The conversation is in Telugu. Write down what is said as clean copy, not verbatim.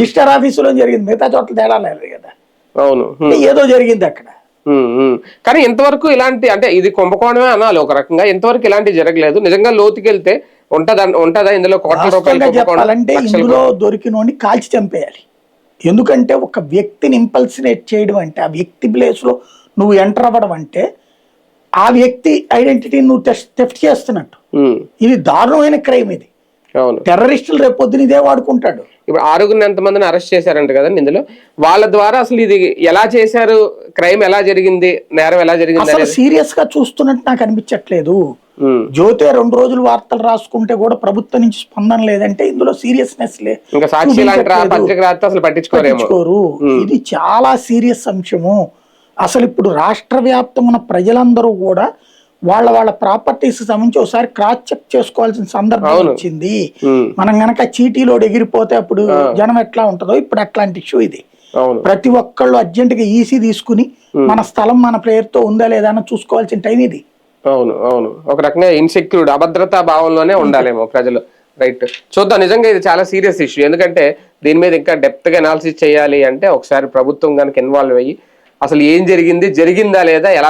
రిజిస్టర్ ఆఫీసులో జరిగింది, మిగతా చోట్ల తేడా లేదు కదా. అవును. ఏదో జరిగింది అక్కడ. కానీ ఎంతవరకు ఇలాంటి, అంటే ఇది కుంభకోణమే అనాలి ఒక రకంగా, ఎంతవరకు ఇలాంటి జరగలేదు. నిజంగా లోతుకెళ్తే ఉంటదా ఇందులో కోట్ల రూపాయలు చెప్పాలంటే ఇందులో దొరికినోడిని కాల్చి చంపేయాలి. ఎందుకంటే ఒక వ్యక్తిని ఇంపల్సినేట్ చేయడం అంటే, ఆ వ్యక్తి ప్లేస్ లో నువ్వు ఎంటర్ అవ్వడం అంటే ఆ వ్యక్తి ఐడెంటిటీని నువ్వు టెస్ట్ చేస్తున్నట్టు. ఇది దారుణమైన క్రైమ్. ఇది టెర్రరిస్టులు రేపు పొద్దున ఇదే వాడుకుంటాడు. ఇప్పుడు 6 ఎంతమందిని అరెస్ట్ చేశారంట కదండి ఇందులో. వాళ్ళ ద్వారా అసలు ఇది ఎలా చేశారు, క్రైమ్ ఎలా జరిగింది, నేరం ఎలా జరిగింది అసలు సీరియస్ గా చూస్తున్నట్టు నాకు అనిపించట్లేదు. జ్యోతి 2 రోజులు వార్తలు రాసుకుంటే కూడా ప్రభుత్వం నుంచి స్పందన లేదంటే ఇందులో సీరియస్నెస్ పట్టించుకోరు. ఇది చాలా సీరియస్ అంశము. అసలు ఇప్పుడు రాష్ట్ర వ్యాప్తంగా ఉన్న ప్రజలందరూ కూడా వాళ్ళ ప్రాపర్టీస్ సంబంధించి ఒకసారి క్రాస్ చెక్ చేసుకోవాల్సిన సందర్భం వచ్చింది. మనం గనక చీటీలో ఎగిరిపోతే అప్పుడు జనం ఎట్లా ఉంటుందో ఇప్పుడు అట్లాంటి ఇష్యూ ఇది. ప్రతి ఒక్కళ్ళు అర్జెంట్ గా ఈసీ తీసుకుని మన స్థలం మన పేరుతో ఉందా లేదా అని చూసుకోవాల్సిన టైం ఇది. అవును అవును, ఒక రకంగా ఇన్సెక్యూర్డ్, అభద్రతా భావంలోనే ఉండాలేమో ప్రజలు. రైట్, చూద్దాం. నిజంగా ఇది చాలా సీరియస్ ఇష్యూ. ఎందుకంటే దీని మీద ఇంకా డెప్త్ గా అనాలిసిస్ చేయాలి అంటే ఒకసారి ప్రభుత్వం కనుక ఇన్వాల్వ్ అయ్యి అసలు ఏం జరిగిందా లేదా, ఎలా